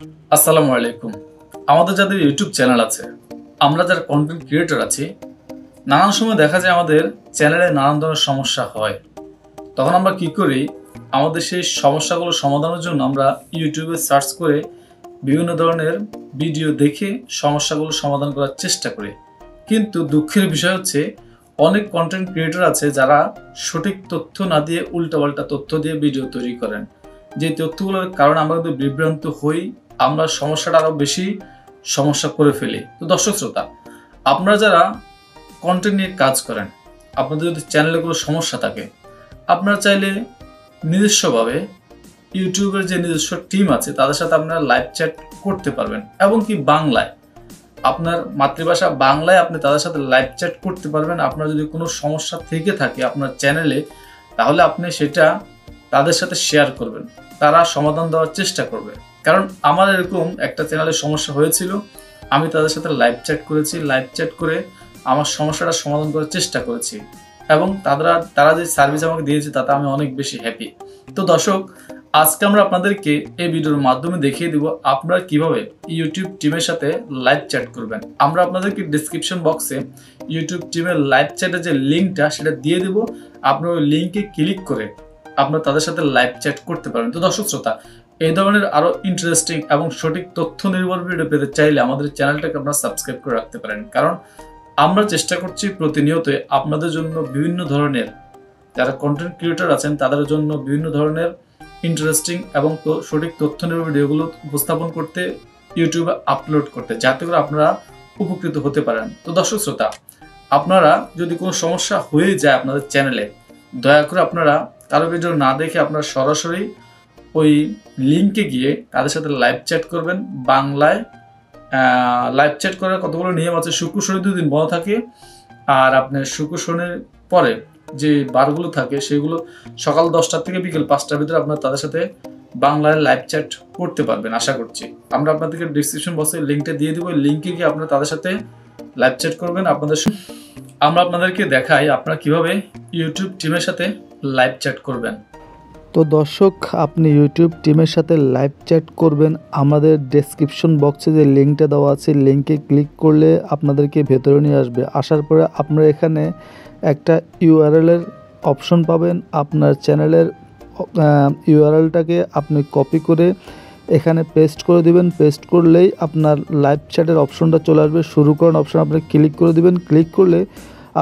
আসসালামু আলাইকুম। আমাদের যাদের ইউটিউব চ্যানেল আছে, আমরা যারা কন্টেন্ট ক্রিয়েটর আছি, নানান সময় দেখা যায় আমাদের চ্যানেলে নানান ধরনের সমস্যা হয়। তখন আমরা কি করি? আমাদের সেই সমস্যাগুলো সমাধানের জন্য আমরা ইউটিউবে সার্চ করে বিভিন্ন ধরনের ভিডিও দেখে সমস্যাগুলো সমাধান করার চেষ্টা করি। কিন্তু দুঃখের বিষয় হচ্ছে অনেক কন্টেন্ট ক্রিয়েটর আছে যারা সঠিক তথ্য না দিয়ে উল্টাপাল্টা তথ্য দিয়ে ভিডিও তৈরি করেন। যে তথ্যগুলোর কারণে আমরা কিন্তু বিভ্রান্ত হই, আমরা সমস্যাটা আরও বেশি সমস্যা করে ফেলি। তো দর্শক শ্রোতা, আপনারা যারা কন্টেন্ট নিয়ে কাজ করেন, আপনাদের যদি চ্যানেলে কোনো সমস্যা থাকে, আপনারা চাইলে নিজস্বভাবে ইউটিউবের যে নিজস্ব টিম আছে তাদের সাথে আপনারা লাইভ চ্যাট করতে পারবেন, এবং কি বাংলায়, আপনার মাতৃভাষা বাংলায় আপনি তাদের সাথে লাইভ চ্যাট করতে পারবেন। আপনার যদি কোনো সমস্যা থেকে থাকে আপনার চ্যানেলে, তাহলে আপনি সেটা তাদের সাথে শেয়ার করবেন, তারা সমাধান দেওয়ার চেষ্টা করবে। কারণ আমার এরকম একটা চ্যানেলে সমস্যা হয়েছিল, আমি তাদের সাথে লাইভ চ্যাট করেছি, লাইভ চ্যাট করে আমার সমস্যাটা সমাধান করার চেষ্টা করেছি, এবং তারা যে সার্ভিস আমাকে দিয়েছে তাতে আমি অনেক বেশি হ্যাপি। তো দর্শক, আজকে আমরা আপনাদেরকে এই ভিডিওর মাধ্যমে দেখিয়ে দিব আপনারা কিভাবে ইউটিউব টিমের সাথে লাইভ চ্যাট করবেন। আমরা আপনাদেরকে ডিসক্রিপশন বক্সে ইউটিউব টিমের লাইভ চ্যাটের যে লিঙ্কটা সেটা দিয়ে দেব। আপনারা ওই লিঙ্কে ক্লিক করে আপনারা তাদের সাথে লাইভ চ্যাট করতে পারেন। তো দর্শক শ্রোতা, এই ধরনের আরও ইন্টারেস্টিং এবং সঠিক তথ্য নির্ভর ভিডিও পেতে চাইলে আমাদের চ্যানেলটাকে আপনারা সাবস্ক্রাইব করে রাখতে পারেন। কারণ আমরা চেষ্টা করছি প্রতিনিয়ত আপনাদের জন্য বিভিন্ন ধরনের, যারা কন্টেন্ট ক্রিয়েটর আছেন তাদের জন্য বিভিন্ন ধরনের ইন্টারেস্টিং এবং সঠিক তথ্য নির্ভর ভিডিওগুলো উপস্থাপন করতে, ইউটিউবে আপলোড করতে, যাতে করে আপনারা উপকৃত হতে পারেন। তো দর্শক শ্রোতা, আপনারা যদি কোনো সমস্যা হয়ে যায় আপনাদের চ্যানেলে, দয়া করে আপনারা কারো ভিডিও না দেখে আপনারা সরাসরি ওই লিঙ্কে গিয়ে তাদের সাথে লাইভ চ্যাট করবেন বাংলায়। লাইভ চ্যাট করার কতগুলো নিয়ম আছে। শুক্র শনি 2 দিন বন্ধ থাকে, আর আপনার শুক্র শনির পরে যে বারগুলো থাকে সেগুলো সকাল 10টা থেকে বিকেল 5টার ভিতরে আপনারা তাদের সাথে বাংলায় লাইভ চ্যাট করতে পারবেন আশা করছি। আমরা আপনাদেরকে ডিসক্রিপশন বক্সে লিঙ্কটা দিয়ে দিব, লিঙ্কে গিয়ে আপনারা তাদের সাথে লাইভ চ্যাট করবেন। আমরা আপনাদেরকে দেখাই আপনারা কিভাবে ইউটিউব টিমের সাথে লাইভ চ্যাট করবেন। তো দর্শক, আপনি ইউটিউব টিমের সাথে লাইভ চ্যাট করবেন, আমাদের ডেসক্রিপশন বক্সে যে লিঙ্কটা দেওয়া আছে লিঙ্কে ক্লিক করলে আপনাদেরকে ভেতরে নিয়ে আসবে। আসার পরে আপনারা এখানে একটা ইউআরএলের অপশন পাবেন। আপনার চ্যানেলের ইউআরএলটাকে আপনি কপি করে এখানে পেস্ট করে দিবেন। পেস্ট করলেই আপনার লাইভ চ্যাটের অপশনটা চলে আসবে। শুরু করার অপশন আপনি ক্লিক করে দিবেন। ক্লিক করলে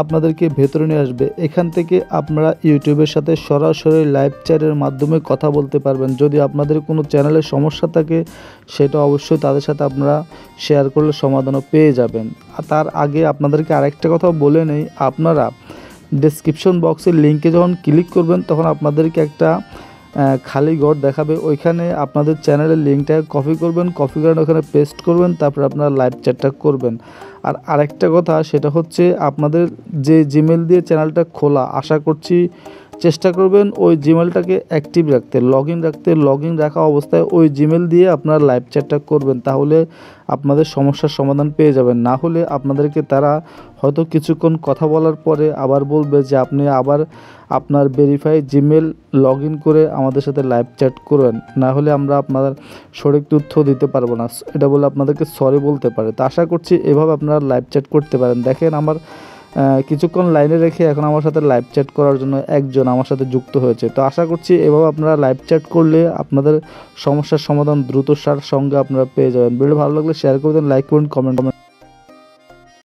আপনাদেরকে ভেতরে নিয়ে আসবে। এখান থেকে আপনারা ইউটিউবের সাথে সরাসরি লাইভ চ্যাটের মাধ্যমে কথা বলতে পারবেন। যদি আপনাদের কোনো চ্যানেলের সমস্যা থাকে সেটা অবশ্যই তাদের সাথে আপনারা শেয়ার করলে সমাধানও পেয়ে যাবেন। আর তার আগে আপনাদেরকে আরেকটা কথা বলে নেই, আপনারা ডেসক্রিপশন বক্সের লিঙ্কে যখন ক্লিক করবেন তখন আপনাদেরকে একটা খালি ঘর দেখাবে। ওইখানে আপনাদের চ্যানেলের লিঙ্কটা কপি করবেন, কপি করে ওখানে পেস্ট করবেন, তারপর আপনারা লাইভ চ্যাটটা করবেন। আর আরেকটা কথা, সেটা হচ্ছে আপনাদের যে জিমেল দিয়ে চ্যানেলটা খোলা, আশা করছি চেষ্টা করবেন ওই জিমেলটাকে অ্যাক্টিভ রাখতে, লগ ইন রাখা অবস্থায় ওই জিমেল দিয়ে আপনারা লাইভ চ্যাটটা করবেন। তাহলে আপনাদের সমস্যার সমাধান পেয়ে যাবেন। না হলে আপনাদেরকে তারা হয়তো কিছুক্ষণ কথা বলার পরে আবার বলবে যে আপনি আবার আপনার ভেরিফাই জিমেল লগ ইন করে আমাদের সাথে লাইভ চ্যাট করবেন, না হলে আমরা আপনাদের সঠিক তথ্য দিতে পারবো না, এটা বলে আপনাদেরকে সরি বলতে পারে। তো আশা করছি এভাবে আপনারা লাইভ চ্যাট করতে পারেন। দেখেন, আমার কিছুক্ষণ লাইনে রেখে এখন আমার সাথে লাইভ চ্যাট করার জন্য একজন আমার সাথে যুক্ত হয়েছে। তো আশা করছি এভাবে আপনারা লাইভ চ্যাট করলে আপনাদের সমস্যার সমাধান দ্রুততার সঙ্গে আপনারা পেয়ে যাবেন। ভিডিও ভালো লাগলে শেয়ার করে দেন, লাইক করুন, কমেন্ট